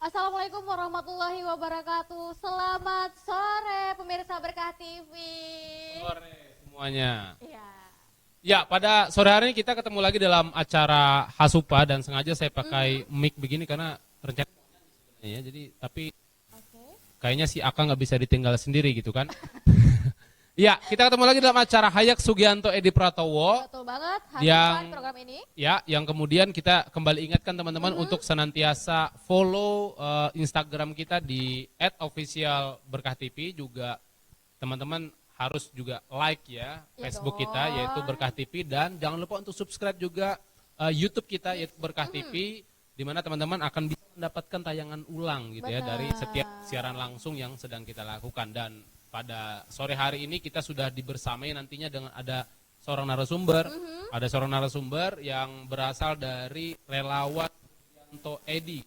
Assalamualaikum warahmatullahi wabarakatuh. Selamat sore pemirsa Berkah TV. Sore semuanya. Iya. Ya, pada sore hari ini kita ketemu lagi dalam acara Hasupa dan sengaja saya pakai mic begini karena rencana ya. Jadi tapi kayaknya si Aka nggak bisa ditinggal sendiri gitu kan. Ya, kita ketemu lagi dalam acara Hayak Sugianto Edi Pratowo. Betul banget. Yang program ini. Ya, yang kemudian kita kembali ingatkan teman-teman untuk senantiasa follow Instagram kita di @officialberkahtv, juga teman-teman harus juga like ya Facebook kita yaitu Berkah TV, dan jangan lupa untuk subscribe juga YouTube kita yaitu Berkah TV, di mana teman-teman akan bisa mendapatkan tayangan ulang gitu ya dari setiap siaran langsung yang sedang kita lakukan. Dan pada sore hari ini kita sudah dibersamai nantinya dengan ada seorang narasumber, yang berasal dari relawan Sugianto Edi.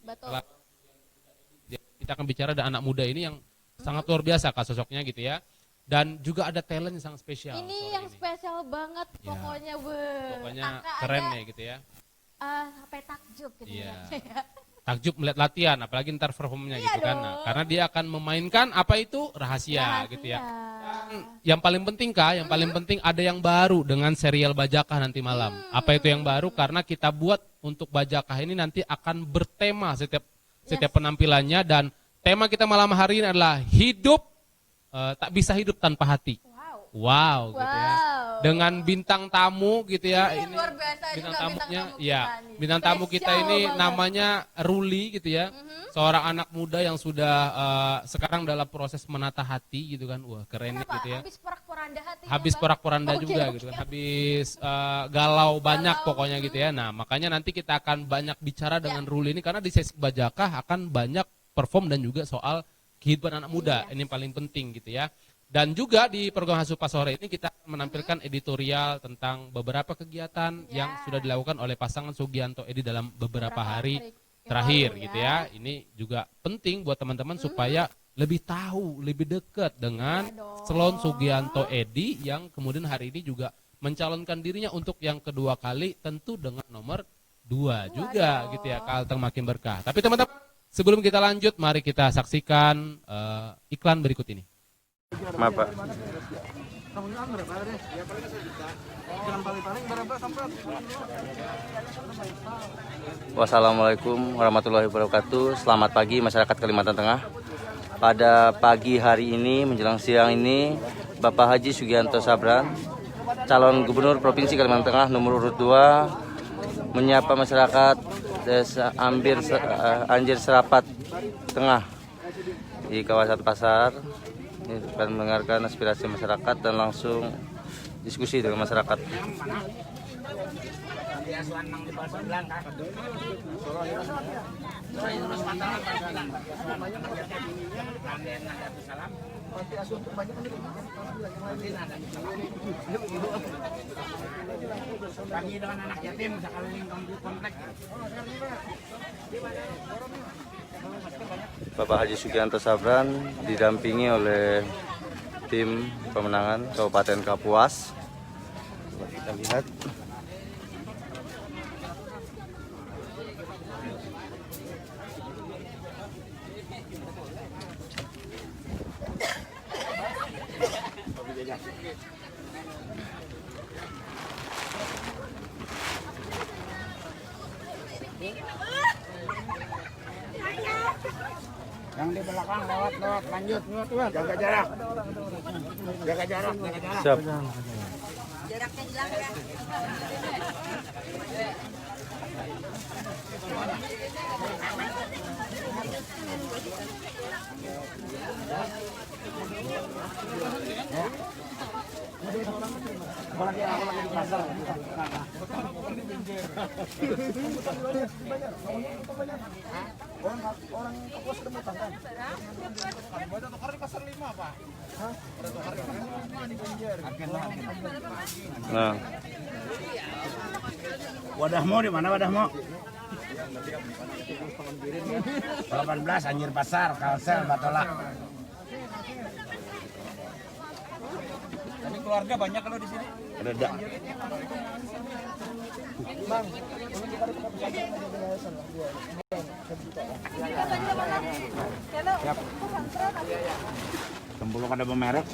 Kita akan bicara dengan anak muda ini yang sangat luar biasa Kak sosoknya gitu ya. Dan juga ada talent yang sangat spesial. Ini yang spesial banget pokoknya, pokoknya keren ya gitu ya. Sampai takjub gitu ya. Ya. Takjub melihat latihan, apalagi ntar performnya gitu kan. Nah, karena dia akan memainkan apa itu rahasia gitu ya. Dan yang paling penting Kak, yang paling penting ada yang baru dengan serial Bajakah nanti malam. Apa itu yang baru? Karena kita buat untuk Bajakah ini nanti akan bertema setiap penampilannya, dan tema kita malam hari ini adalah hidup tak bisa hidup tanpa hati. Wow, gitu ya. Dengan bintang tamu gitu ya. Ini luar biasa bintang juga tamunya, bintang tamu kita ini namanya Ruli gitu ya. Seorang anak muda yang sudah sekarang dalam proses menata hati gitu kan. Wah, keren gitu ya. Habis porak-poranda hati. Habis porak-poranda juga gitu kan. Habis galau banyak pokoknya gitu ya. Nah, makanya nanti kita akan banyak bicara dengan Ruli ini karena di sesi Bajakah akan banyak perform dan juga soal kehidupan anak muda. Ini yang paling penting gitu ya. Dan juga di program Hasupa sore ini kita menampilkan editorial tentang beberapa kegiatan yang sudah dilakukan oleh pasangan Sugianto Edi dalam beberapa hari terakhir gitu ya. Ini juga penting buat teman-teman supaya lebih tahu, lebih dekat dengan Selon Sugianto Edi yang kemudian hari ini juga mencalonkan dirinya untuk yang kedua kali, tentu dengan nomor 2 juga gitu ya, Kalteng Makin Berkah. Tapi teman-teman, sebelum kita lanjut, mari kita saksikan iklan berikut ini. Maaf Pak. Wassalamualaikum warahmatullahi wabarakatuh. Selamat pagi masyarakat Kalimantan Tengah. Pada pagi hari ini menjelang siang ini, Bapak Haji Sugianto Sabran, calon gubernur Provinsi Kalimantan Tengah nomor urut 2, menyapa masyarakat Desa Anjir Serapat Tengah di kawasan pasar. Ini akan mendengarkan aspirasi masyarakat dan langsung diskusi dengan masyarakat. Pagi dengan anak yatim sekalian komplek. Bapak Haji Sugianto Sabran didampingi oleh tim pemenangan Kabupaten Kapuas. Coba kita lihat. Yang di belakang lewat lanjut jaga jarak. Siap. Jaraknya hilang ya. Aku lagi di pasar. Orang Kapuas kemutan kan? Baca tukar di pasar 5 Pak. Hah? Ada tukar di Banjar. Nah, Wadahmu di mana wadahmu? 18 Anjir Pasar, Kalsel, Batolak. Tapi keluarga banyak kalau di sini. ada. Bang, ini kita Belum ada bermerek.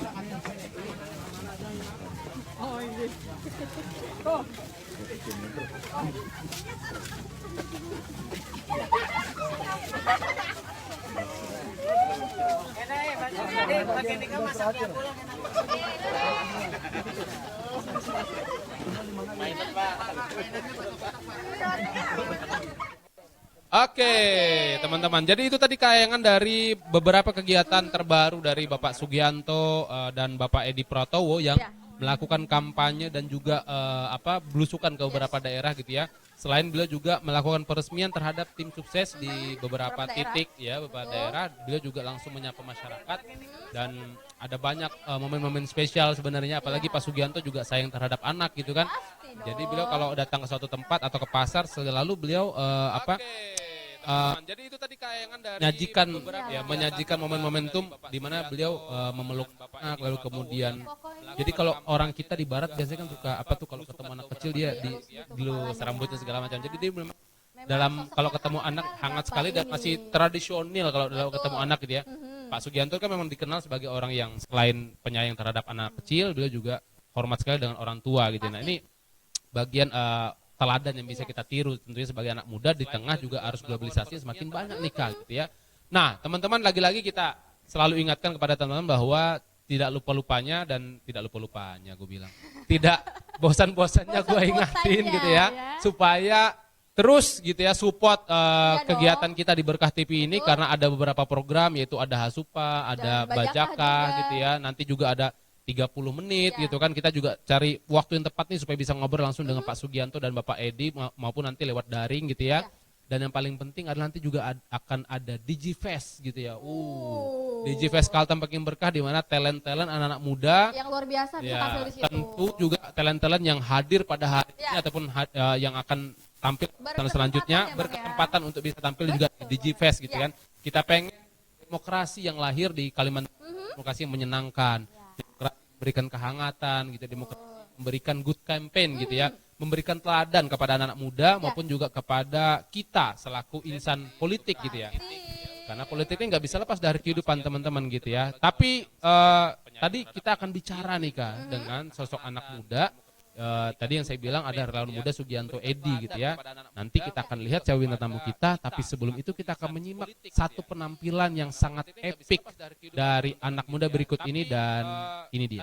Oke, teman-teman. Jadi itu tadi tayangan dari beberapa kegiatan terbaru dari Bapak Sugianto dan Bapak Edi Pratowo yang Ya. melakukan kampanye dan juga belusukan ke beberapa daerah gitu ya. Selain beliau juga melakukan peresmian terhadap tim sukses di beberapa Beberapa titik ya, beberapa daerah. Beliau juga langsung menyapa masyarakat dan ada banyak momen-momen spesial sebenarnya. Apalagi Pak Sugianto juga sayang terhadap anak gitu kan. Pasti dong. Jadi beliau kalau datang ke suatu tempat atau ke pasar selalu beliau jadi itu tadi tayangan dari menyajikan momen-momentum di mana beliau memeluk anak lalu kemudian jadi kalau orang kita di barat biasanya kan suka kalau ketemu anak kecil dia dilus rambutnya segala macam. Jadi dia memang dalam kalau ketemu anak hangat sekali dan masih tradisional kalau ketemu anak gitu ya. Pak Sugianto kan memang dikenal sebagai orang yang selain penyayang terhadap anak kecil, beliau juga hormat sekali dengan orang tua gitu. Nah, ini bagian teladan yang bisa kita tiru tentunya sebagai anak muda di tengah juga harus globalisasi semakin banyak nikah gitu ya. Nah, teman-teman lagi-lagi kita selalu ingatkan kepada teman-teman bahwa tidak lupa-lupanya dan tidak lupa-lupanya gue bilang. Tidak bosan-bosannya gue ingatin gitu ya. Supaya terus gitu ya support kegiatan kita di Berkah TV ini karena ada beberapa program yaitu ada Hasupa, ada Bajaka gitu ya. Nanti juga ada 30 menit gitu kan, kita juga cari waktu yang tepat nih supaya bisa ngobrol langsung dengan Pak Sugianto dan Bapak Edi maupun nanti lewat daring gitu ya. Dan yang paling penting adalah nanti juga akan ada Digifest gitu ya. Digifest Kalteng Peking Berkah di mana talent-talent anak-anak muda yang luar biasa bisa tampil di situ. Tentu juga talent-talent yang hadir pada hari ini ataupun yang akan tampil selanjutnya berkesempatan untuk bisa tampil juga di Digifest gitu kan. Kita pengen demokrasi yang lahir di Kalimantan, demokrasi yang menyenangkan. Memberikan kehangatan gitu, memberikan good campaign gitu ya, memberikan teladan kepada anak-anak muda maupun juga kepada kita selaku insan politik gitu ya. Karena politik ini nggak bisa lepas dari kehidupan teman-teman gitu ya. Tapi tadi kita akan bicara nih Kak dengan sosok anak muda. Tadi yang saya bilang ada relawan muda Sugianto Edi gitu ya. Nanti kita akan lihat siapa bintang tamu kita. Tapi sebelum itu kita akan menyimak satu penampilan yang sangat epik dari anak muda berikut ini dan ini dia.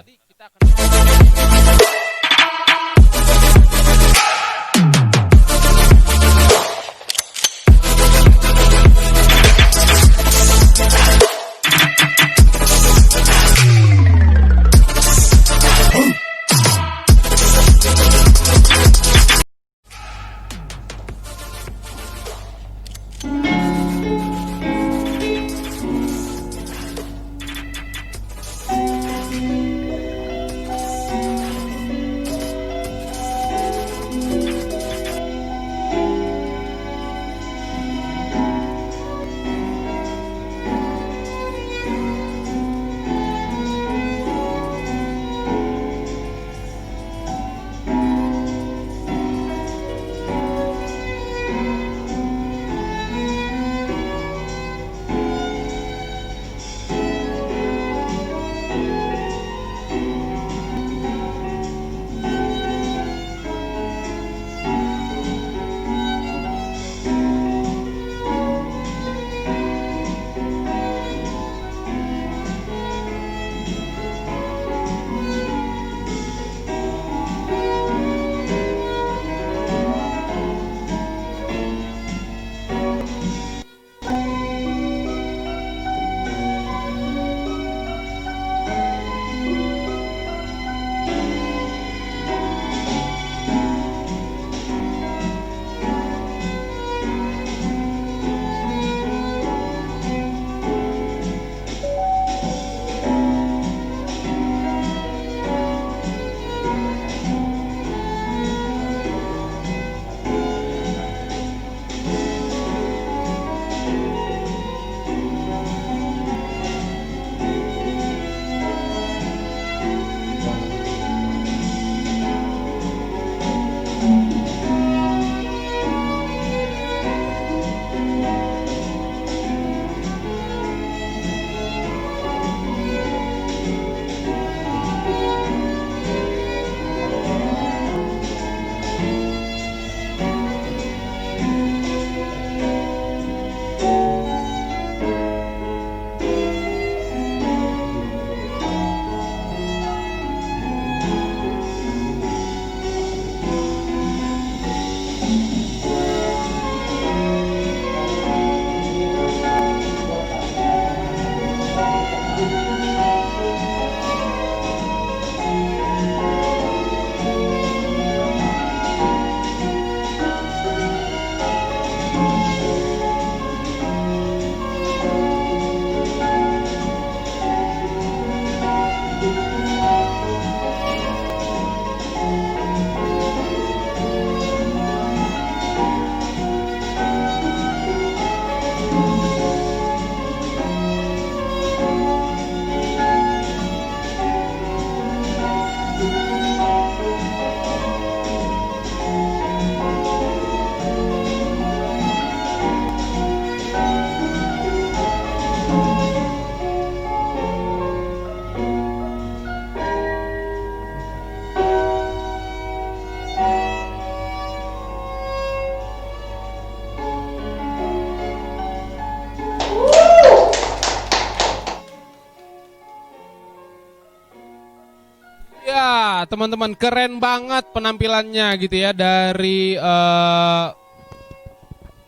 teman-teman, keren banget penampilannya gitu ya dari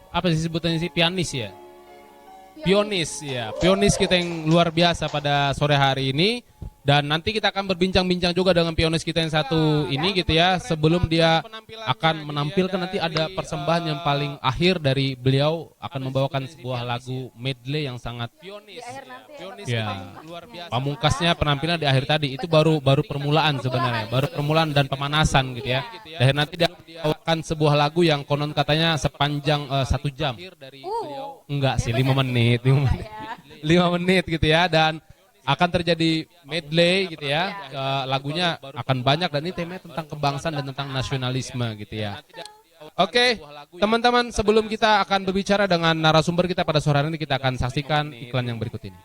apa sih sebutannya sih, pianis ya? Pionis ya, pionis kita yang luar biasa pada sore hari ini. Dan nanti kita akan berbincang-bincang juga dengan pionis kita yang satu ini gitu ya. Sebelum dia akan menampilkan, nanti ada persembahan yang paling akhir dari beliau, akan membawakan sebuah lagu medley yang sangat pionis ya. Pamungkasnya penampilan di akhir tadi itu baru permulaan sebenarnya, baru permulaan dan pemanasan gitu ya. Dan nanti dia membawakan sebuah lagu yang konon katanya sepanjang 1 jam. Enggak sih, 5 menit, 5 menit gitu ya. Dan akan terjadi medley gitu ya, lagunya akan banyak dan ini temanya tentang kebangsaan dan tentang nasionalisme gitu ya. Oke, teman-teman, sebelum kita akan berbicara dengan narasumber kita pada sore hari ini, kita akan saksikan iklan yang berikut ini.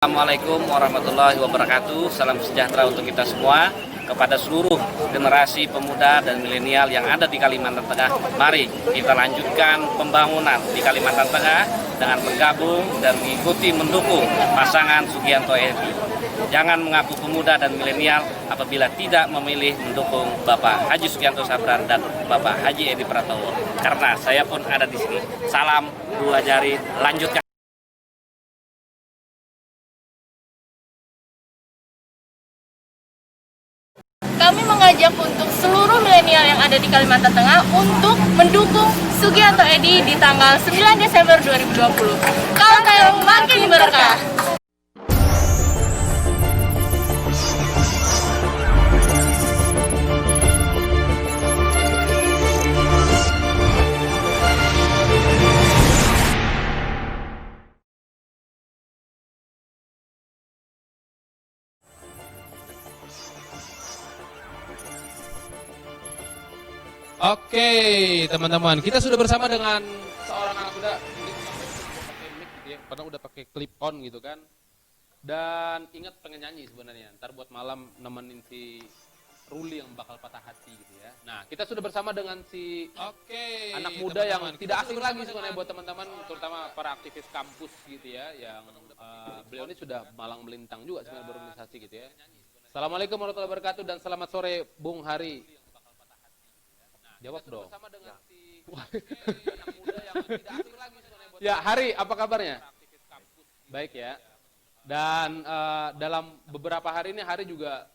Assalamualaikum warahmatullahi wabarakatuh. Salam sejahtera untuk kita semua. Kepada seluruh generasi pemuda dan milenial yang ada di Kalimantan Tengah, mari kita lanjutkan pembangunan di Kalimantan Tengah dengan bergabung dan mengikuti mendukung pasangan Sugianto Edi. Jangan mengaku pemuda dan milenial apabila tidak memilih mendukung Bapak Haji Sugianto Sabran dan Bapak Haji Edi Pratowo. Karena saya pun ada di sini. Salam 2 jari, lanjutkan. Kami mengajak untuk seluruh milenial yang ada di Kalimantan Tengah untuk mendukung Sugianto Edi di tanggal 9 Desember 2020. Kalteng makin berkah. Oke, teman-teman, kita sudah bersama dengan seorang anak muda. Ini pakai mic gitu ya, padahal udah pakai clip on gitu kan. Dan ingat pengen nyanyi sebenarnya. Ntar buat malam nemenin si Ruli yang bakal patah hati gitu ya. Nah, kita sudah bersama dengan si anak muda yang tidak asing lagi sebenarnya buat teman-teman, terutama para aktivis kampus gitu ya, yang beliau ini sudah malang melintang juga sebenarnya berorganisasi gitu ya. Assalamualaikum warahmatullahi wabarakatuh dan selamat sore Bung Hari. Jawab dong. Ya, Hari, apa kabarnya? Baik ya. Dan dalam beberapa hari ini Hari juga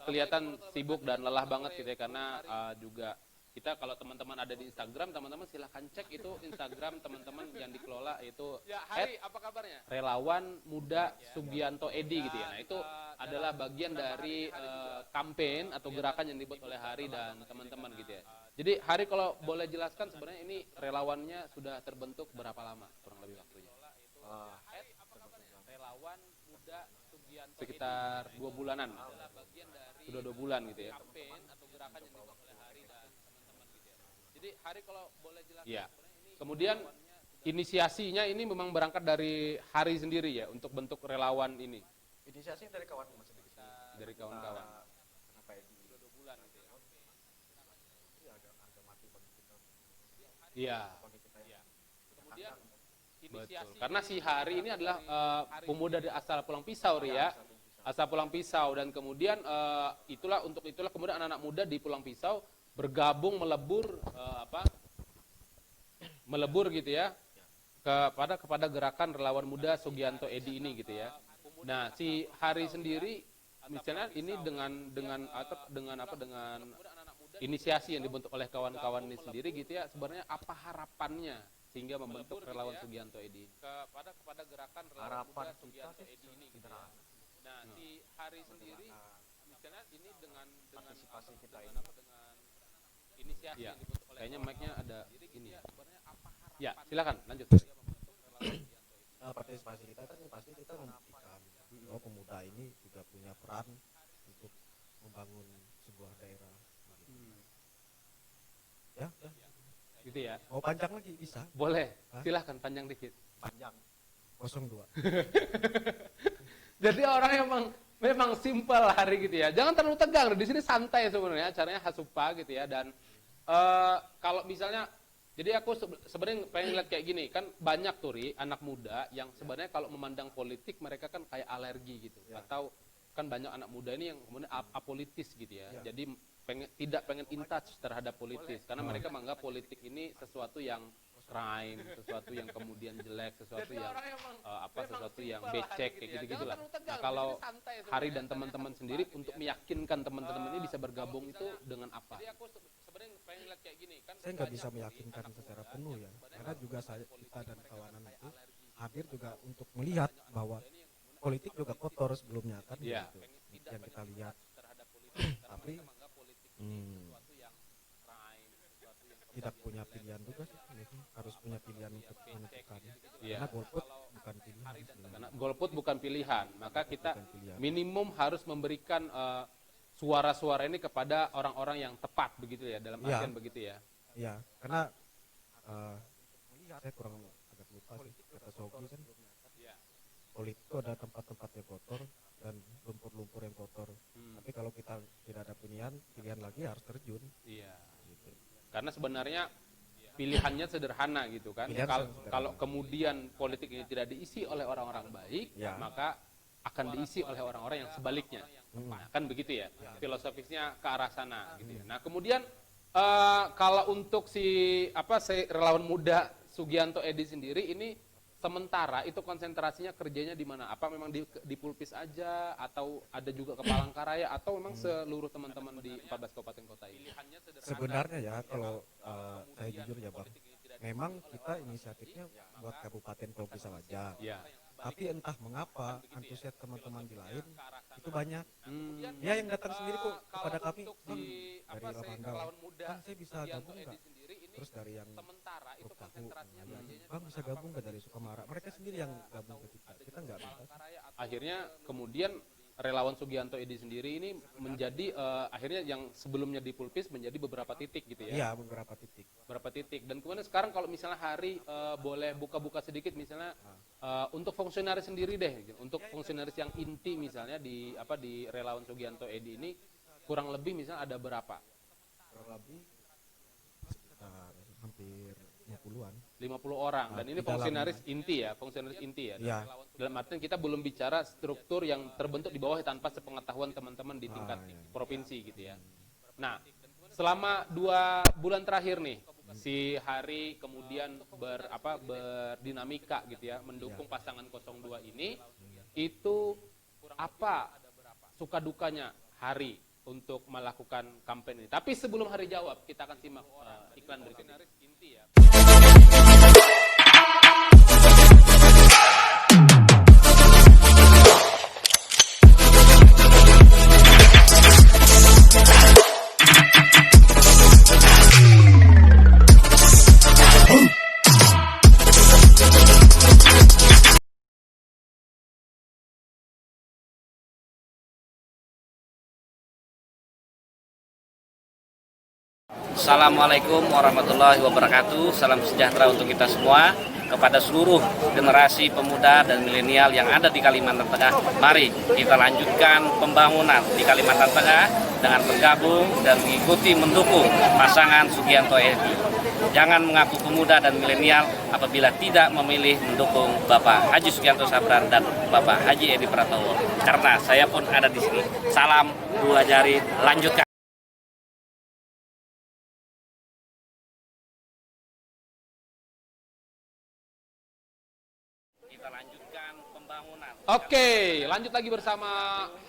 kelihatan sibuk dan lelah banget gitu ya, karena juga kita kalau teman-teman ada di Instagram, teman-teman silahkan cek itu Instagram teman-teman yang dikelola itu ya, Hari, apa kabarnya? Relawan Muda Sugianto Edi gitu ya. Nah, itu adalah bagian dari campaign atau gerakan yang dibuat oleh Hari dan teman-teman gitu ya. Jadi Hari, kalau boleh jelaskan sebenarnya ini relawannya sudah terbentuk berapa lama kurang lebih waktunya? Relawan Muda Sugianto sekitar 2 bulanan. Sudah 2 bulan gitu ya. Campaign atau gerakan yang dibuat oleh Hari dan teman-teman gitu ya. Jadi Hari, kalau boleh jelaskan. Iya. Kemudian inisiasinya ini memang berangkat dari Hari sendiri ya untuk bentuk relawan ini. Inisiasi dari kawan mas Dari kawan-kawan. Kenapa Edi? Sudah 2 bulan gitu ya. Iya, harga mati bagi kita. Iya. Bagi kita ya. Kemudian inisiasi. Betul. Karena si Hari ini adalah pemuda dari asal Pulang Pisau ya. Asal Pulang Pisau, dan kemudian itulah kemudian anak-anak muda di Pulang Pisau bergabung melebur gitu ya kepada gerakan relawan muda Sugianto Edi ini gitu ya. Nah, si Hari sendiri misalnya ini dengan inisiasi yang dibentuk oleh kawan-kawan ini sendiri gitu ya, sebenarnya apa harapannya sehingga membentuk relawan Sugianto Edi kepada gerakan relawan muda Sugianto Edi ini gitu ya. Nah, si Hari sendiri misalnya ini dengan partisipasi kita ini dengan inisiasi yang dibentuk oleh kayaknya mic-nya ada ini ya. Ya, silakan lanjut. partisipasi kita kan pasti kita membuktikan bahwa pemuda ini juga punya peran untuk membangun sebuah daerah. Ya, Gitu ya. mau panjang lagi bisa? Boleh. Silahkan panjang dikit. Panjang. 02. Jadi orang yang memang simpel Hari gitu ya. Jangan terlalu tegang. Di sini santai sebenarnya, acaranya hasupa gitu ya. Dan kalau misalnya, jadi aku sebenarnya pengen lihat kayak gini, kan banyak tuh anak muda yang sebenarnya kalau memandang politik mereka kan kayak alergi gitu, ya. Atau kan banyak anak muda ini yang kemudian apolitis gitu ya. Jadi tidak pengen in touch terhadap politis karena mereka menganggap politik ini sesuatu yang crime, sesuatu yang kemudian jelek, sesuatu yang sesuatu yang becek kayak gitu-gitulah. Nah, kalau Hari dan teman-teman sendiri untuk meyakinkan teman-teman ini bisa bergabung itu dengan apa? Saya nggak bisa meyakinkan secara penuh ya, karena juga kita dan kawanan itu hadir juga untuk melihat bahwa politik juga kotor sebelumnya kan, gitu yang kita lihat. Tapi tidak punya pilihan juga sih, harus punya pilihan untuk menentukan. Karena golput bukan pilihan. Karena golput bukan pilihan, maka kita minimum harus memberikan suara-suara ini kepada orang-orang yang tepat begitu ya, dalam artian begitu ya. Iya, karena saya kurang agak lupa sih kata Sogi kan, politik itu ada tempat-tempat yang kotor dan lumpur-lumpur yang kotor. Tapi kalau kita tidak ada pilihan lagi harus terjun. Iya. Gitu. Karena sebenarnya pilihannya sederhana gitu kan. Kalau kemudian politik ini tidak diisi oleh orang-orang baik, maka akan diisi oleh orang-orang yang sebaliknya. Nah, kan begitu ya. Filosofisnya ke arah sana gitu ya. Nah, kemudian kalau untuk si relawan muda Sugianto Edy sendiri ini sementara itu konsentrasinya kerjanya di mana? Apa memang di Pulpis aja atau ada juga ke Palangkaraya atau memang seluruh teman-teman di 14 kabupaten kota ini? Sebenarnya ya kalau saya jujur ya Bang, memang kita inisiatifnya buat Kabupaten Pulau Pisau aja. Ya. Tapi entah mengapa antusias teman-teman di lain itu banyak. Dia yang datang sendiri kok kepada kami, Bang, dari Lapandau, Bang saya bisa gabung nggak? Terus dari yang Tahu, Bang bisa gabung nggak dari Sukamara? Mereka sendiri yang gabung ke kita nggak bisa. Akhirnya kemudian relawan Sugianto Edy sendiri ini menjadi akhirnya yang sebelumnya di Pulpis menjadi beberapa titik gitu ya? Iya, beberapa titik. Beberapa titik. Dan kemudian sekarang kalau misalnya Hari boleh buka-buka sedikit misalnya untuk fungsionaris sendiri deh, gitu. Untuk fungsionaris yang inti misalnya di relawan Sugianto Edy ini kurang lebih misalnya ada berapa? Kurang lebih hampir 50-an. 50 orang. Dan ini fungsionaris inti ya, fungsionaris inti ya. Iya. Dalam artian kita belum bicara struktur yang terbentuk di bawah tanpa sepengetahuan teman-teman di tingkat provinsi gitu ya. Nah, selama 2 bulan terakhir nih, si Hari kemudian berdinamika gitu ya, mendukung pasangan 02 ini, itu apa suka dukanya Hari untuk melakukan kampanye ini. Tapi sebelum Hari jawab, kita akan simak iklan berikut ini. Assalamualaikum warahmatullahi wabarakatuh. Salam sejahtera untuk kita semua. Kepada seluruh generasi pemuda dan milenial yang ada di Kalimantan Tengah, mari kita lanjutkan pembangunan di Kalimantan Tengah dengan bergabung dan mengikuti mendukung pasangan Sugianto Edy. Jangan mengaku pemuda dan milenial apabila tidak memilih mendukung Bapak Haji Sugianto Sabran dan Bapak Haji Edy Pratowo. Karena saya pun ada di sini. Salam 2 jari, lanjutkan. Kita lanjutkan pembangunan. Oke, lanjut lagi bersama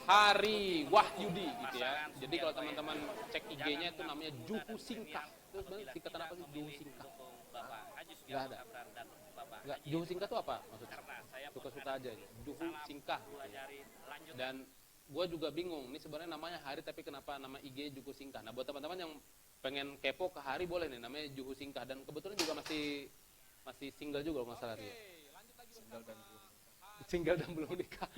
Hari Wahyudi gitu ya. Jadi kalau teman-teman cek IG-nya itu namanya Juhu Singkah. Itu sebenarnya singkatan apa sih Juhu Singkah? Enggak ada. Enggak, Juhu Singkah itu apa maksudnya? Suka-suka aja ya. Juhu Singkah gitu ya. Dan gue juga bingung, ini sebenarnya namanya Hari tapi kenapa nama IG Juhu Singkah. Nah, buat teman-teman yang pengen kepo ke Hari boleh nih, namanya Juhu Singkah dan kebetulan juga masih single juga kalau nggak salah dia. Single dan belum nikah.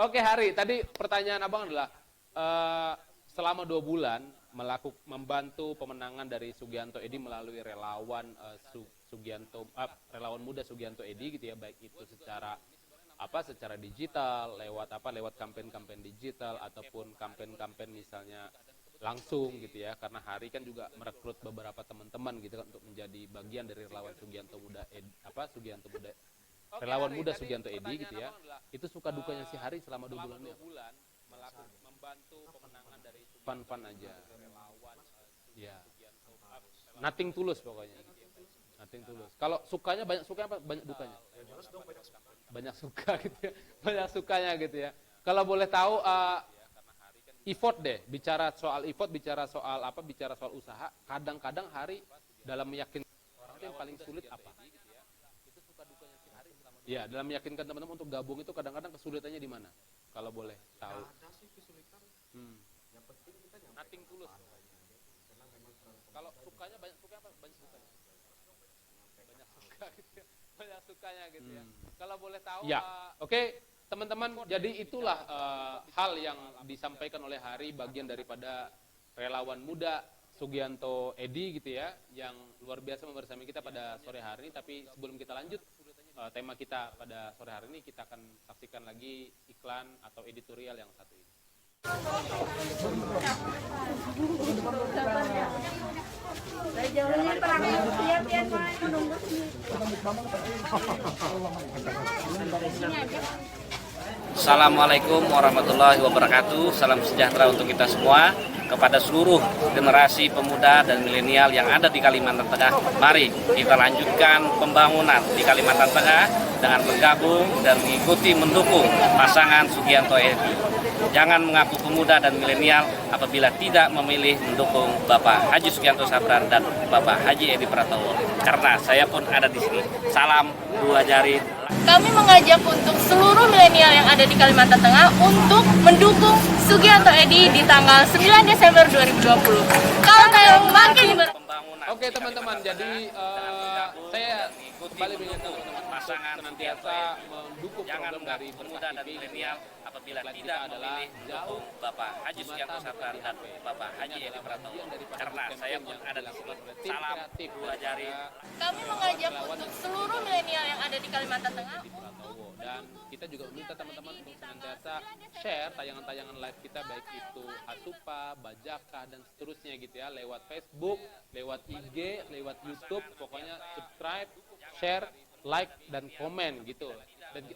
Oke Hari, tadi pertanyaan abang adalah selama 2 bulan membantu pemenangan dari Sugianto Edy melalui relawan relawan muda Sugianto Edy gitu ya, baik itu secara digital lewat kampanye digital ataupun kampanye misalnya langsung gitu ya, karena Hari kan juga merekrut beberapa teman-teman gitu kan untuk menjadi bagian dari relawan Sugianto Muda relawan muda Sugianto Edi gitu ya, itu suka dukanya si Hari selama 2 bulan ini membantu pemenangan dari fan aja. Ya. Nothing tulus pokoknya. Nothing tulus. Kalau sukanya banyak suka apa banyak dukanya? Banyak suka gitu ya. Banyak sukanya gitu ya. Kalau boleh tahu effort deh, bicara soal effort, bicara soal apa, bicara soal usaha, kadang-kadang Hari dalam meyakinkan yang paling sulit apa? Ya, dalam meyakinkan teman-teman untuk gabung itu kadang-kadang kesulitannya di mana? Kalau boleh tahu. Yang penting kita nothing tulus. Kalau sukanya banyak suka apa? Banyak sukanya. Banyak suka gitu ya. Banyak sukanya gitu ya. Kalau boleh tahu. Ya, oke. Teman-teman, jadi itulah hal yang disampaikan oleh Hari, bagian daripada relawan muda Sugianto Edi gitu ya, yang luar biasa membersami kita pada sore hari ini. Tapi sebelum kita lanjut tema kita pada sore hari ini, kita akan saksikan lagi iklan atau editorial yang satu ini. Assalamualaikum warahmatullahi wabarakatuh. Salam sejahtera untuk kita semua. Kepada seluruh generasi pemuda dan milenial yang ada di Kalimantan Tengah, mari kita lanjutkan pembangunan di Kalimantan Tengah dengan bergabung dan mengikuti mendukung pasangan Sugianto Edi. Jangan mengaku pemuda dan milenial apabila tidak memilih mendukung Bapak Haji Sugianto Sabran dan Bapak Haji Edi Pratowo. Karena saya pun ada di sini. Salam 2 jari. Kami mengajak untuk seluruh milenial yang ada di Kalimantan Tengah untuk mendukung Sugianto Edi di tanggal 9 Desember 2020. Kalau Tayong makin Oke teman-teman, jadi saya kembali mengingatkan teman-teman pasangan senantiasa mendukung program dari pemuda dan milenial apabila tidak adalah mendukung Bapak Haji Sugianto Sabran dan Bapak Haji Edi Pratowo. Karena saya pun ada di sini. Salam 2 jari. Kami mengajak untuk seluruh milenial yang ada di Kalimantan Tengah dan kita juga meminta teman-teman untuk senantiasa share tayangan-tayangan live kita, baik itu Asupa, Bajaka dan seterusnya gitu ya, lewat Facebook, lewat IG, lewat YouTube, pokoknya subscribe, share, like dan komen gitu. Dan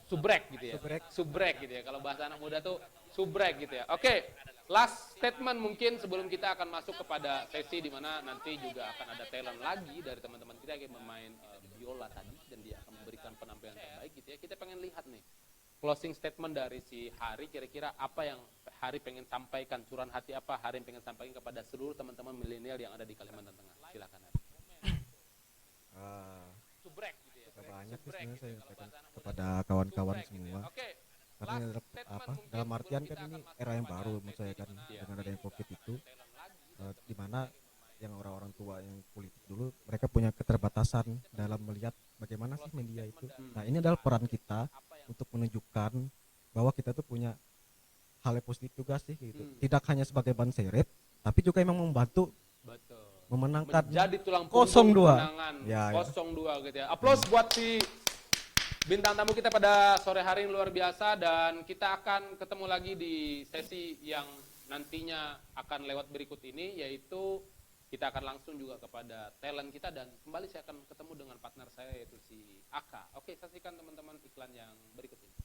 subrek gitu ya. Subrek gitu ya. Kalau bahasa anak muda tuh subrek gitu ya. Oke. Last statement mungkin sebelum kita akan masuk kepada sesi di mana nanti juga akan ada talent lagi dari teman-teman kita yang bermain biola tadi dan dia akan memberikan penampilan terbaik gitu ya. Kita pengen lihat nih closing statement dari si Hari, kira-kira apa yang Hari pengen sampaikan, curahan hati apa Hari pengen sampaikan kepada seluruh teman-teman milenial yang ada di Kalimantan Tengah. Silakan Hari. Subrek gitu ya. Banyak sih sebenarnya saya sampaikan kepada kawan-kawan semua. Karena dalam artian kan ini era yang baru menurut saya kan, dengan adanya COVID itu, di mana yang orang-orang tua yang politik dulu mereka punya keterbatasan dalam melihat bagaimana sih media itu. Nah ini adalah peran kita untuk menunjukkan bahwa kita tuh punya hal yang positif juga sih gitu. Tidak hanya sebagai ban serep, tapi juga memang membantu memenangkan menjadi tulang punggung 02 kemenangan 02 gitu ya. Aplaus buat si bintang tamu kita pada sore hari ini, luar biasa. Dan kita akan ketemu lagi di sesi yang nantinya akan lewat berikut ini, yaitu kita akan langsung juga kepada talent kita. Dan kembali saya akan ketemu dengan partner saya, yaitu si Aka. Oke, saksikan teman-teman iklan yang berikut ini.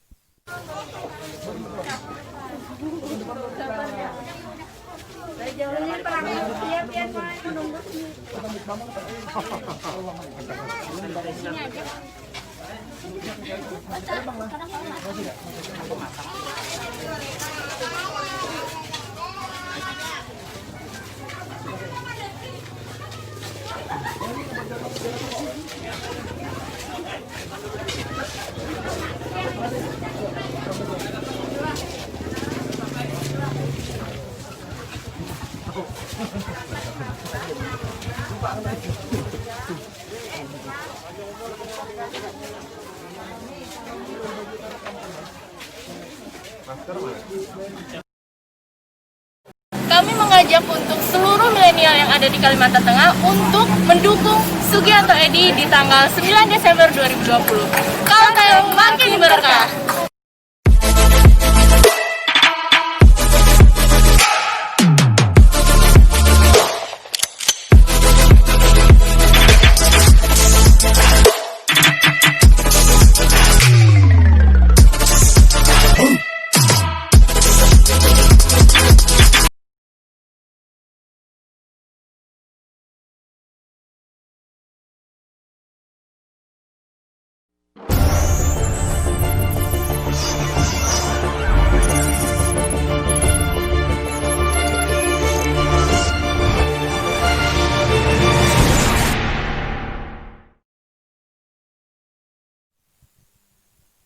Kami mengajak untuk seluruh milenial yang ada di Kalimantan Tengah untuk mendukung Sugianto Edi di tanggal 9 Desember 2020. Kalau Tayong makin berkah.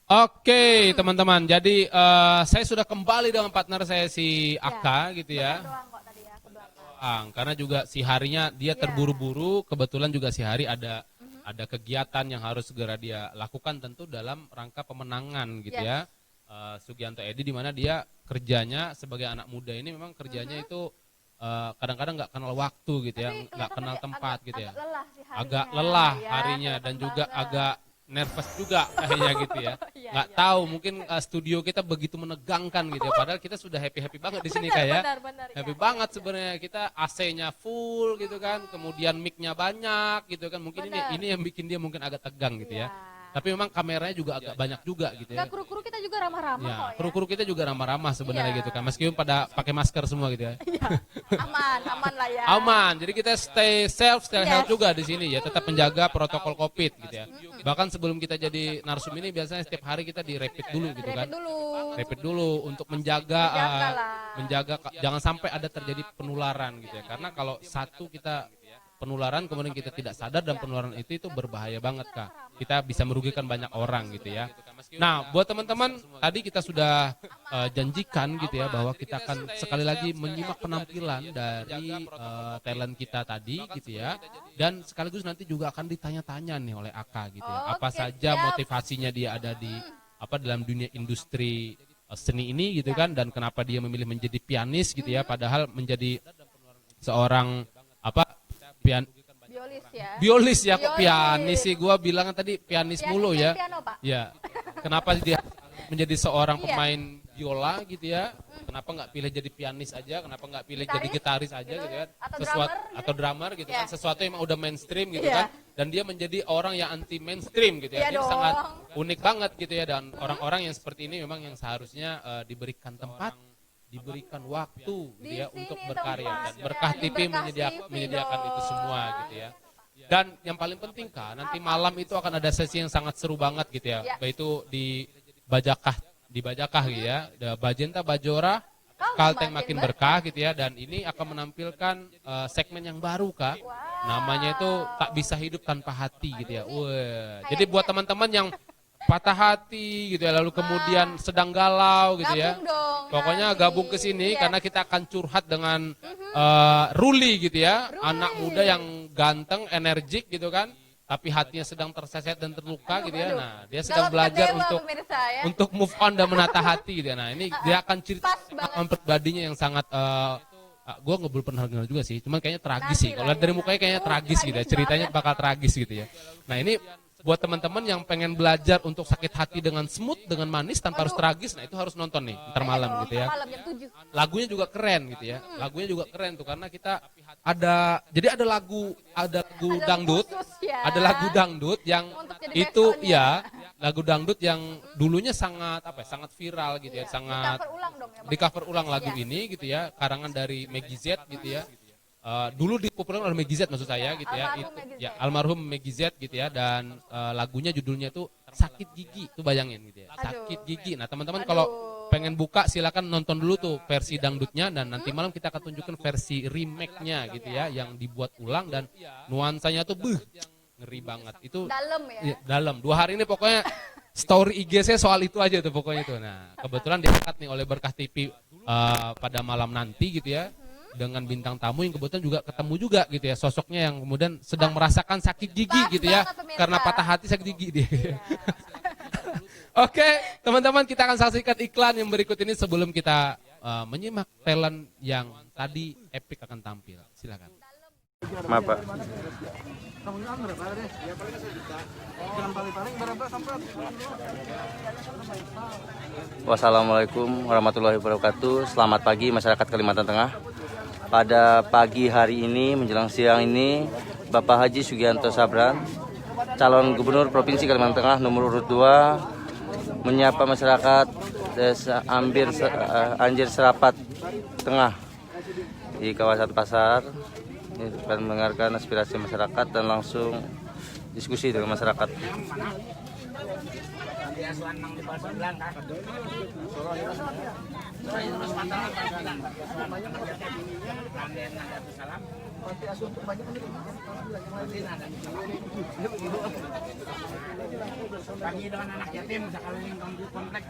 Oke, teman-teman. Jadi saya sudah kembali dengan partner saya si Aka gitu ya. Doang kok tadi ya ke belakang. Karena juga si harinya dia terburu-buru, kebetulan juga si hari ada kegiatan yang harus segera dia lakukan tentu dalam rangka pemenangan gitu ya. Sugianto Edi di mana dia kerjanya sebagai anak muda ini memang kerjanya itu kadang-kadang nggak kenal waktu gitu ya, nggak kenal tempat gitu ya. Agak lelah harinya dan juga agak nervous juga kayaknya gitu ya. Nggak tahu mungkin studio kita begitu menegangkan gitu ya. Padahal kita sudah happy banget di sini kayak. Happy banget sebenarnya, kita AC-nya full gitu kan. Kemudian mic-nya banyak gitu kan. Mungkin ini yang bikin dia mungkin agak tegang gitu ya. Tapi memang kameranya juga agak banyak juga gitu ya. Enggak, kru-kru kita juga ramah-ramah Ya, kok ya. kru-kru kita juga ramah-ramah sebenarnya gitu kan. Meskipun pada pakai masker semua gitu ya. Aman lah ya. Aman. Jadi kita stay safe, stay health juga di sini ya, tetap menjaga protokol Covid gitu ya. Bahkan sebelum kita jadi narsum ini biasanya setiap hari kita di rapid dulu gitu kan. Rapid dulu untuk menjaga jangan sampai ada terjadi penularan gitu ya. Karena kalau satu kita penularan kemudian kita tidak sadar dan penularan itu berbahaya banget Kak. Kita bisa merugikan banyak orang gitu ya. Nah, buat teman-teman tadi kita sudah janjikan gitu ya bahwa kita akan sekali lagi menyimak penampilan dari talent kita tadi gitu ya. Dan sekaligus nanti juga akan ditanya-tanya nih oleh Aka gitu ya. Apa saja motivasinya dia ada di dalam dunia industri seni ini gitu kan, dan kenapa dia memilih menjadi pianis gitu ya, padahal menjadi seorang biolis ya, kok pianis sih, gua bilang tadi pianis mulu ya. Ya, kenapa dia menjadi seorang pemain biola gitu ya? Kenapa nggak pilih jadi pianis aja? Kenapa nggak pilih jadi gitaris aja gitu kan? Atau drummer gitu kan? Sesuatu yang udah mainstream gitu kan? Dan dia menjadi orang yang anti mainstream gitu ya. Ini sangat unik banget gitu ya, dan orang-orang yang seperti ini memang yang seharusnya diberikan tempat, diberikan waktu gitu ya untuk berkarya, dan Berkah TV menyediakan itu semua gitu ya. Dan yang paling penting Kak, nanti malam itu akan ada sesi yang sangat seru banget gitu ya. Yaitu di Bajakah gitu ya. Bajenta Bajora Kalteng Makin Berkah gitu ya, dan ini akan menampilkan segmen yang baru Kak. Namanya itu Tak Bisa Hidup Tanpa Hati gitu ya. Wah. Jadi buat teman-teman yang patah hati gitu ya, lalu kemudian sedang galau gitu ya. Pokoknya gabung ke sini karena kita akan curhat dengan Ruli gitu ya, anak muda yang ganteng, energik gitu kan, tapi hatinya sedang terseset dan terluka gitu ya. Nah, dia sedang belajar untuk move on dan menata hati gitu ya. Nah, ini dia akan cerita pribadinya yang sangat gue belum pernah dengar juga sih, cuman kayaknya tragis sih. Kalau dari mukanya kayaknya tragis gitu ya, ceritanya bakal tragis gitu ya. Nah, ini buat teman-teman yang pengen belajar untuk sakit hati dengan smooth, dengan manis tanpa harus tragis, nah itu harus nonton nih ntar malam gitu ya. Lagunya juga keren gitu ya. Lagunya juga keren tuh karena kita ada lagu dangdut, ada lagu dangdut yang itu ya, lagu dangdut yang dulunya sangat sangat viral gitu ya, sangat di cover ulang lagu ini gitu ya, karangan dari Meggy Z gitu ya. Dulu dipopulerkan oleh Meggy Z maksud saya gitu ya, almarhum Meggy Z gitu ya, dan lagunya judulnya itu Sakit Gigi, tuh bayangin gitu ya, Sakit Gigi. Nah teman-teman kalau pengen buka silakan nonton dulu tuh versi dangdutnya, dan nanti malam kita akan tunjukkan versi remake-nya gitu ya, yang dibuat ulang dan nuansanya tuh ngeri banget. Itu dalam ya? Dalam. 2 hari ini pokoknya story IG saya soal itu aja tuh pokoknya itu. Nah kebetulan diangkat nih oleh Berkah TV pada malam nanti gitu ya, dengan bintang tamu yang kebetulan juga ketemu juga gitu ya, sosoknya yang kemudian sedang merasakan sakit gigi gitu ya, karena patah hati sakit gigi dia. Oke, teman-teman, kita akan saksikan iklan yang berikut ini sebelum kita menyimak talent yang tadi Epic akan tampil. Silakan. Maaf Pak. Wassalamualaikum warahmatullahi wabarakatuh. Selamat pagi masyarakat Kalimantan Tengah. Pada pagi hari ini menjelang siang ini, Bapak Haji Sugianto Sabran, calon gubernur Provinsi Kalimantan Tengah nomor urut 2, menyapa masyarakat Desa Anjir Serapat Tengah di kawasan pasar. Ini akan mendengarkan aspirasi masyarakat dan langsung diskusi dengan masyarakat. Bagi dengan anak yatim sekeliling komplek.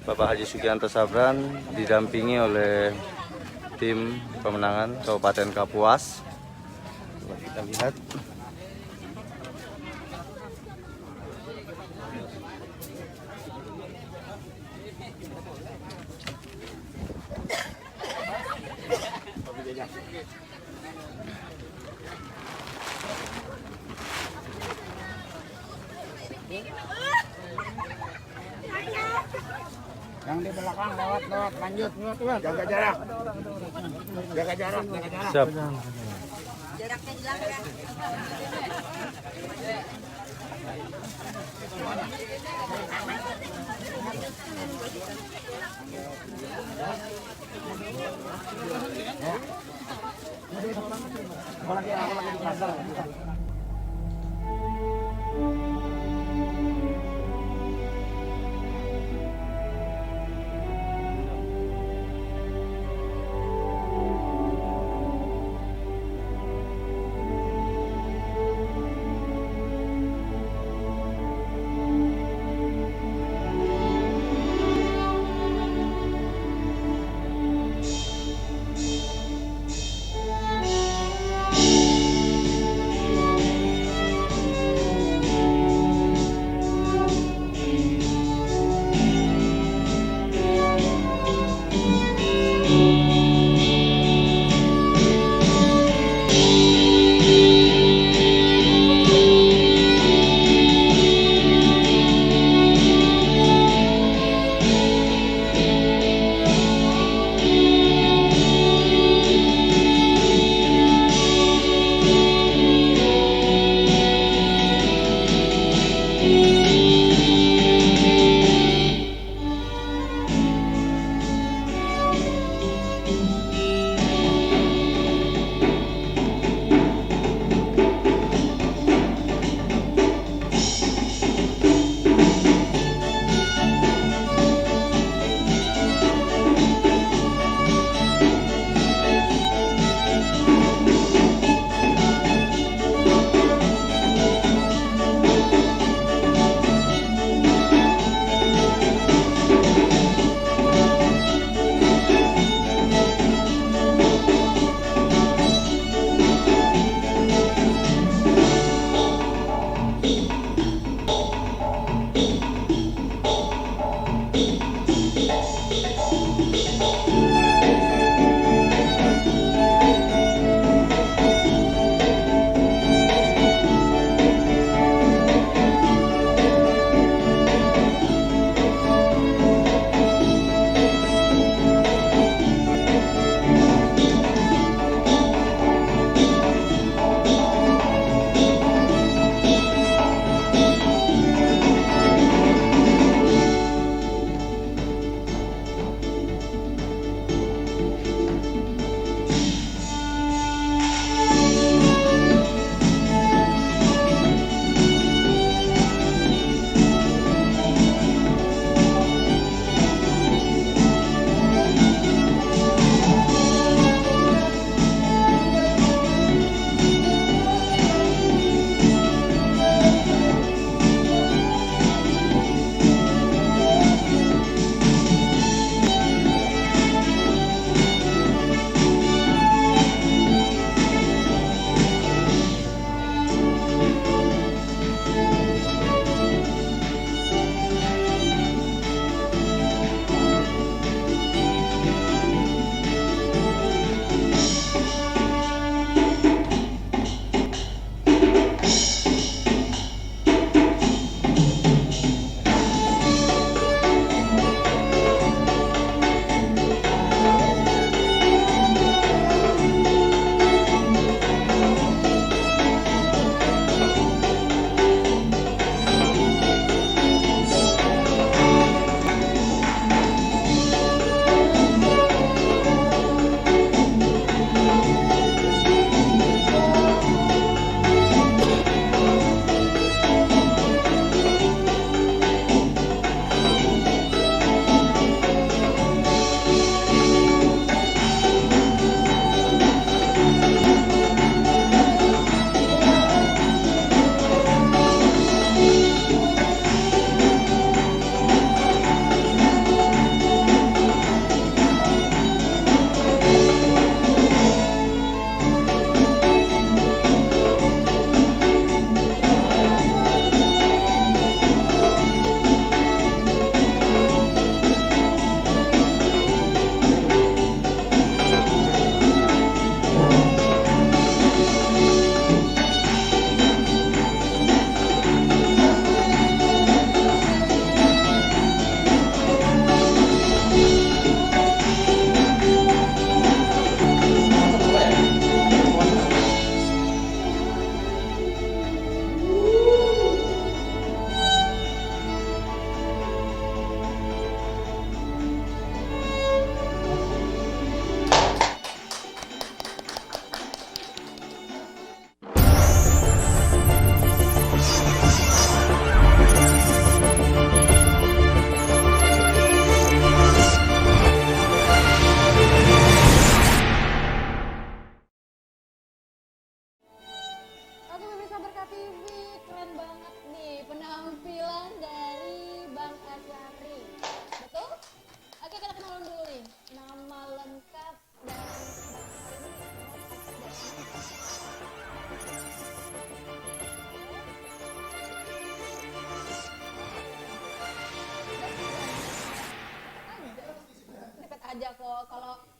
Bapak Haji Sugianto Sabran didampingi oleh tim pemenangan Kabupaten Kapuas. Coba kita lihat. Yang di belakang lewat lanjut jaga jarak. Jaga jarak. Siap. Aku lagi di pasar.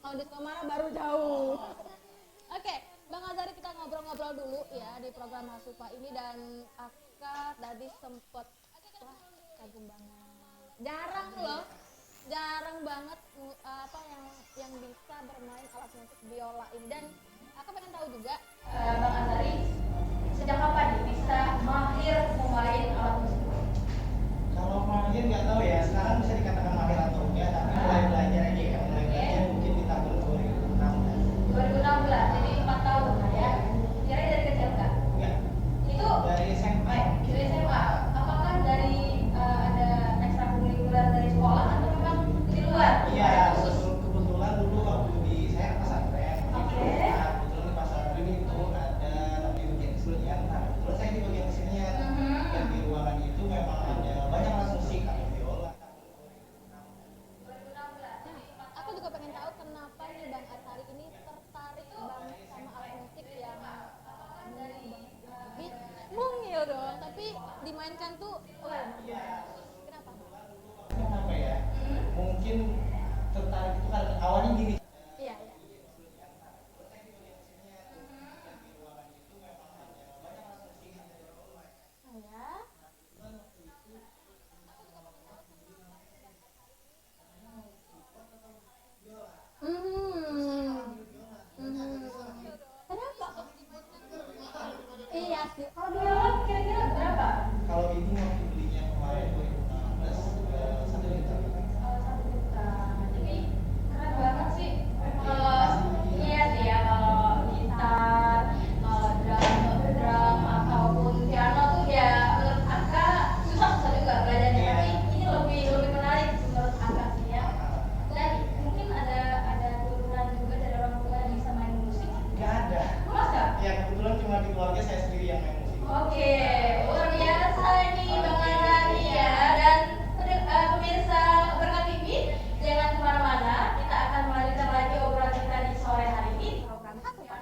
Kalau di Semarang baru jauh. Oke, Bang Azari, kita ngobrol-ngobrol dulu ya di program Hasupa ini, dan Aka tadi sempet, wah kagum banget. Jarang banget apa yang bisa bermain alat musik biola ini. Dan Aka pengen tahu juga, Bang Azari sejak kapan nih bisa mahir memain alat musik? Kalau mahir nggak tahu ya, sekarang bisa dikatakan mahir atau enggak, tapi mulai belajar aja ya, mulai belajar mungkin di tahun 2016. 2016, jadi 4 tahun lah ya. Kira dari kecil kak? Enggak, Itu dari SMA ya. dari SMA. Apakah dari ada ekstrakurikuler dari sekolah atau memang di luar? Iya, kebetulan dulu waktu di saya pesantren. Oke. Nah, kebetulan di pesantren itu ada namanya bagian kesenian. Nah, kebetulan saya di bagian kesenian. Dan di ruangan itu memang ada banyak alat musik, ada biola. Aku juga pengen tahu kenapa nih Bang Azari ini tertarik banget sama alat musik yang mungil dong, tapi dimainkan tuh kenapa? Kenapa ya? Mungkin tertarik itu karena awalnya gini. Iya. Oh ya. Kenapa? Iya sih. Kalau biola kira-kira berapa? Kalau ini waktu belinya kemarin 2016 1 juta. 1 juta. Jadi keren banget sih. Kalau iya sih ya, kalau gitar, kalau drum ataupun piano tuh ya menurut Aka susah juga belajarnya. Tapi ini lebih menarik menurut Aka sih ya. Dan mungkin ada turunan juga dari orang tua yang bisa main musik. Nggak ada. Masa? Ya kebetulan cuma di keluarga saya sendiri yang main musik. Oke, luar biasa ini Bang Azari ya. Dan pemirsa Berkat TV, jangan kemana-mana. Kita akan melanjutkan lagi obrolan kita di sore hari ini di program Hasupa.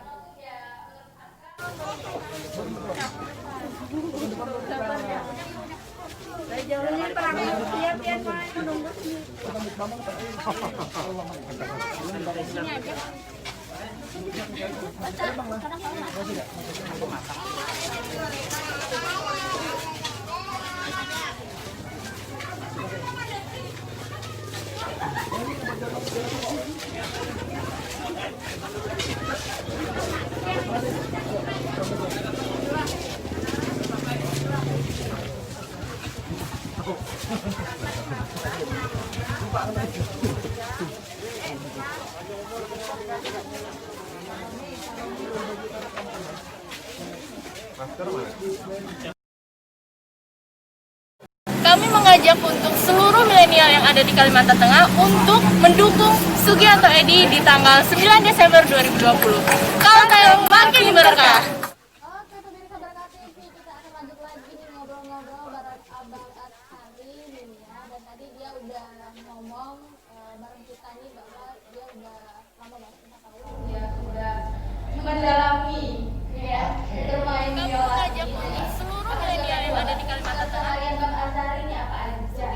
Kami mengajak untuk seluruh milenial yang ada di Kalimantan Tengah untuk mendukung Sugianto Edy di tanggal 9 Desember 2020. Kalau tayo makin berkah. Oke, pemirsa Berkat TV, kita akan lanjut lagi nih ngobrol-ngobrol bareng Abang Azari nih ya. Dan tadi dia udah ngomong bareng kita nih bahwa dia udah lama banget, kita tahu dia udah mendalami ya bermain Kami biola mengajak ini. untuk seluruh milenial yang ada di Kalimantan Tengah. Keseharian Bang Azari ini apa aja?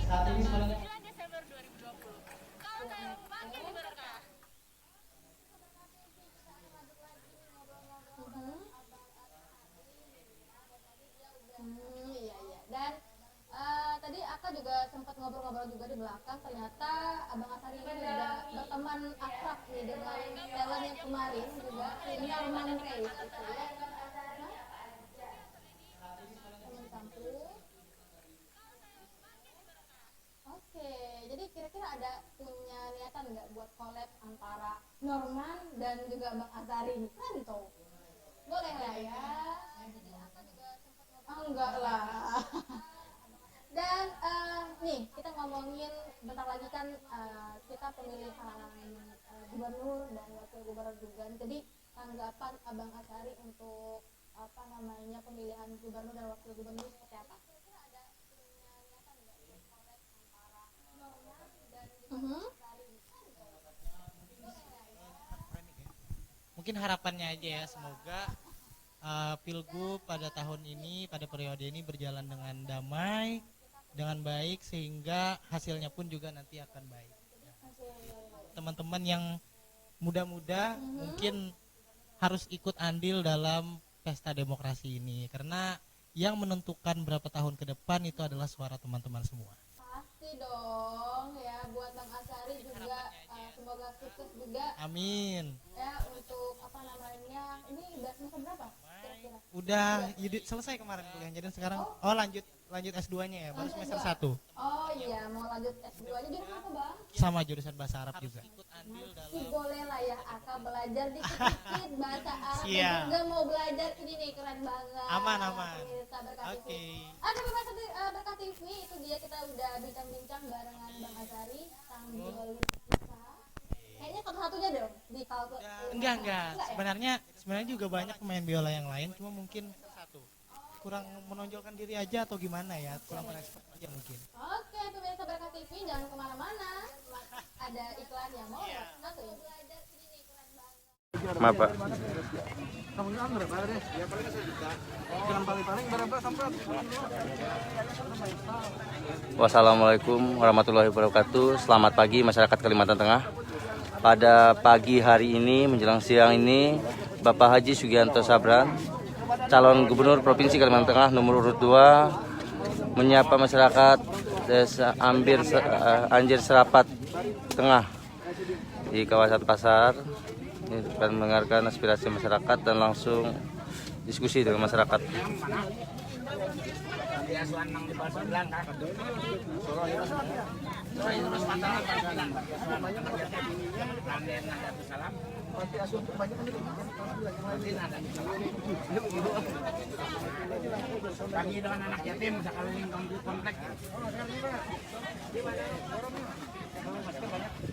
Saat ini sebenarnya 9 Desember 2020. Kalau tayo makin berkah. Iya. Dan tadi Aka juga sempat ngobrol-ngobrol juga di belakang. Ternyata Abang Azari ini juga berteman akrab nih dengan talent yang kemarin juga, Norman Reis gitu ya. Teman kampus. Oke, jadi kira-kira ada punya niatan nggak buat collab antara Norman dan juga Bang Azari nih? Kan tuh. Boleh lah ya. Oh, enggak lah. Dan nih kita ngomongin bentar lagi kan kita pemilihan gubernur dan wakil gubernur juga. Jadi tanggapan Abang Azari untuk apa namanya pemilihan gubernur dan wakil gubernur seperti apa? Kira-kira ada punya niatan nggak buat collab antara Norman dan juga Azari? Mungkin harapannya aja ya, semoga Pilgub pada tahun ini, pada periode ini berjalan dengan damai, dengan baik, sehingga hasilnya pun juga nanti akan baik. teman-teman yang muda-muda mungkin harus ikut andil dalam pesta demokrasi ini, karena yang menentukan berapa tahun ke depan itu adalah suara teman-teman semua. Pasti dong ya, buat Bang Azhari juga semoga sukses juga Amin. ya untuk apa namanya, ini udah semester berapa kira-kira? Udah selesai kemarin kuliah, jadi sekarang lanjut S2-nya ya, baru semester 1. Oh iya, mau lanjut S2-nya jurusan apa Bang? Sama jurusan bahasa Arab juga. Masih boleh lah ya Aka belajar dikit-dikit bahasa Arab. Siap. Dan juga mau belajar ini nih, keren banget. Aman. Pemirsa Berkah TV. Oke. Oke pemirsa Berkah TV, itu dia kita udah bincang-bincang barengan Bang Azhari sambil kita. Kayaknya satu-satunya dong di kalkul. Enggak. Ya? Sebenarnya juga banyak pemain biola yang lain, cuma mungkin kurang menonjolkan diri aja atau gimana ya, kurang berekspor aja mungkin. Oke pemirsa Berkah TV, jangan kemana-mana. Ada iklan yang mau satu ya. Maaf Pak. Wassalamualaikum warahmatullahi wabarakatuh. Selamat pagi masyarakat Kalimantan Tengah. Pada pagi hari ini menjelang siang ini, Bapak Haji Sugianto Sabran, calon gubernur Provinsi Kalimantan Tengah nomor urut 2, menyapa masyarakat Desa Anjir Serapat Tengah di kawasan pasar. Ini akan mendengarkan aspirasi masyarakat dan langsung diskusi dengan masyarakat.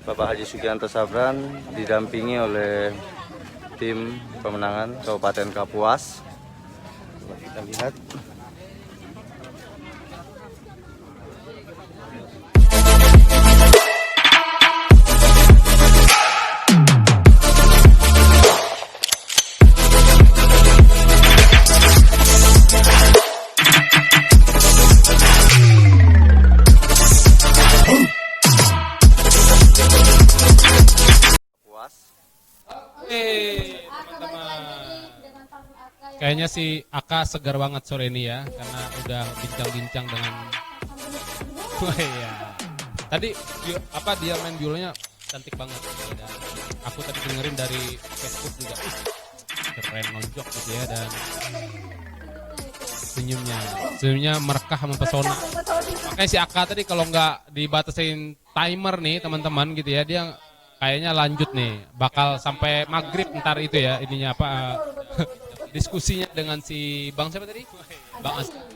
Bapak Haji Sugianto Sabran didampingi oleh tim pemenangan Kabupaten Kapuas. Coba kita lihat. Kayaknya si Aka segar banget sore ini ya, karena udah bincang-bincang dengan. Wah iya. Tadi dia main biolanya cantik banget. Dan aku tadi dengerin dari Facebook juga, keren nonjok gitu ya, dan senyumnya merekah mempesona. Makanya si Aka tadi kalau nggak dibatasin timer nih teman-teman gitu ya, dia kayaknya lanjut nih, bakal sampai maghrib ntar itu ya ininya apa. Diskusinya dengan si Bang siapa tadi?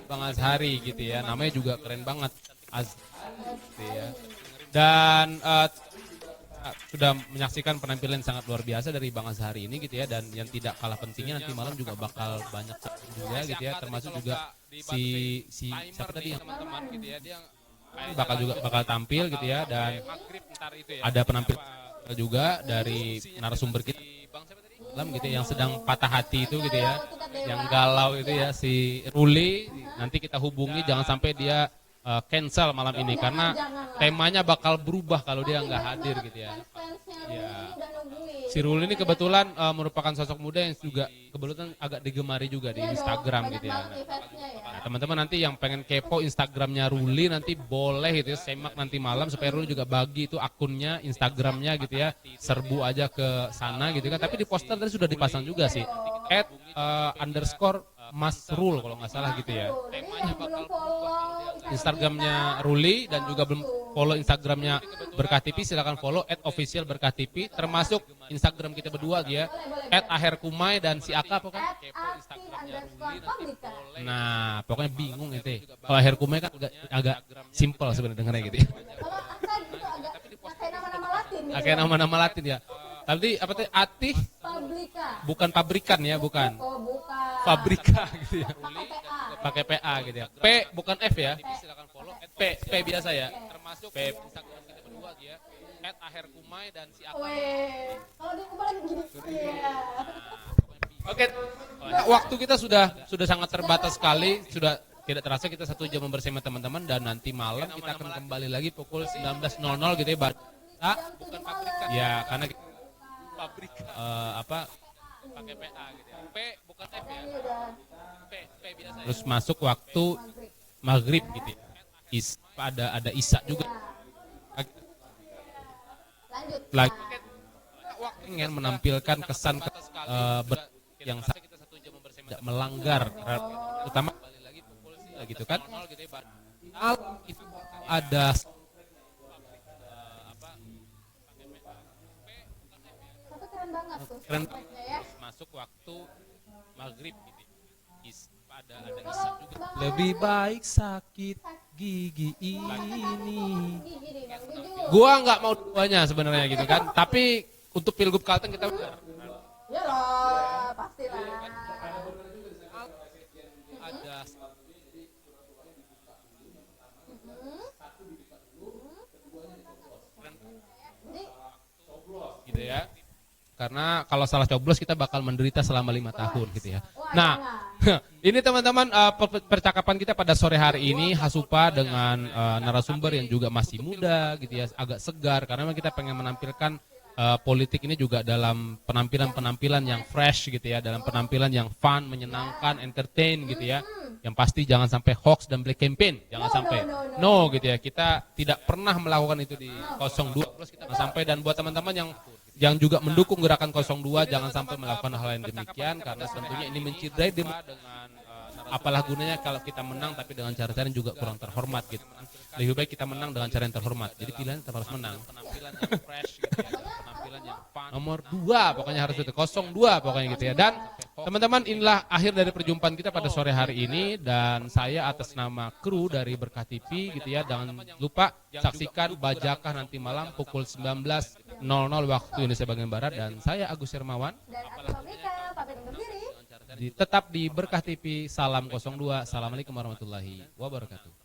Bang Azhari gitu ya. Namanya juga keren banget. Gitu ya. Dan sudah menyaksikan penampilan sangat luar biasa dari Bang Azhari ini gitu ya, dan yang tidak kalah pentingnya nanti malam juga bakal banyak juga gitu ya, termasuk juga si siapa tadi yang teman-teman gitu ya, dia bakal tampil gitu ya, dan ada penampil juga dari narasumber kita gitu ya, yang sedang patah hati itu gitu ya, yang galau itu ya, si Ruli. Nanti kita hubungi, jangan sampai dia cancel malam ini karena temanya bakal berubah kalau dia nggak hadir gitu ya. Ya. Si Ruli ini kebetulan merupakan sosok muda yang juga kebetulan agak digemari juga di Instagram gitu ya. Nah, teman-teman nanti yang pengen kepo Instagramnya Ruli nanti boleh gitu ya, semak nanti malam supaya Ruli juga bagi itu akunnya, Instagramnya gitu ya, serbu aja ke sana gitu kan. Tapi di poster tadi sudah dipasang juga sih @_Masrul kalau nggak salah gitu ya. Instagramnya Ruli, dan juga belum follow Instagramnya Berkah TV, silakan follow @officialberkahtv, termasuk Instagram kita berdua ya, @aherkumai, dan si Aka pokoknya kepo Instagramnya Ruli nanti boleh. Nah pokoknya bingung itu. Kalau Aherkumai kan agak simple sebenarnya dengarnya gitu ya. Kalau Aka gitu agak pakai nama-nama Latin gitu. Pakai nama-nama Latin ya. Tapi apa teh? Atih? Pabrika. Bukan pabrikan ya, bukan. Oh, bukan. Pabrika gitu ya. Pakai PA. Pakai PA gitu ya. P bukan F ya. Silakan follow P biasa ya. Termasuk P Instagram kita berdua ya. @aherkumai dan si Aka. Weh, kalau di Kuba lagi gini. Iya. Oke. Waktu kita sudah sangat terbatas sekali. Sudah tidak terasa kita 1 jam bersama teman-teman, dan nanti malam kita akan kembali lagi pukul 19.00 gitu ya. jam 7 malam. Ya, karena pabrik apa pakai PA gitu ya. P bukan F ya. Ini udah P biasa. Terus masuk waktu maghrib gitu ya. Ada Isya juga. lanjut. Lagi ingin menampilkan kesan yang tidak melanggar, utama gitu kan. Itu ada Tapi keren banget tuh. Keren. soundtracknya ya. masuk waktu maghrib gitu. Ada Isya juga. Lebih baik sakit gigi ini. Gini, Bang Jujur. Gua nggak mau duanya sebenarnya gitu kan. Tapi untuk Pilgub Kalteng kita benar. Ya lah, pastilah. Ada gitu ya. Karena kalau salah coblos kita bakal menderita selama 5 tahun gitu ya. Nah, ini teman-teman percakapan kita pada sore hari ini Hasupa dengan narasumber yang juga masih muda gitu ya, agak segar karena memang kita pengen menampilkan politik ini juga dalam penampilan-penampilan yang fresh gitu ya, dalam penampilan yang fun, menyenangkan, entertain gitu ya. Yang pasti jangan sampai hoax dan black campaign, jangan sampai no gitu ya. Kita tidak pernah melakukan itu di 02 plus kita sampai, dan buat teman-teman yang juga mendukung gerakan 02 jangan sampai melakukan hal yang demikian karena tentunya ini mencidrai dengan apalah gunanya kalau kita menang tapi dengan cara-cara yang juga kurang terhormat gitu. Lebih baik kita menang dengan cara yang terhormat. Jadi pilihan tetap harus menang. Penampilan yang fresh gitu ya, penampilan yang fun. Nomor 2 pokoknya harus itu 02 pokoknya gitu ya. Dan teman-teman, inilah akhir dari perjumpaan kita pada sore hari ini, dan saya atas nama kru dari Berkah TV gitu ya, jangan lupa saksikan Bajakah nanti malam pukul 19.00 waktu Indonesia bagian Barat, dan saya Agus Hermawan Dan aku Mika, pamit undur diri. tetap di Berkah TV. Salam 02. Assalamualaikum warahmatullahi wabarakatuh.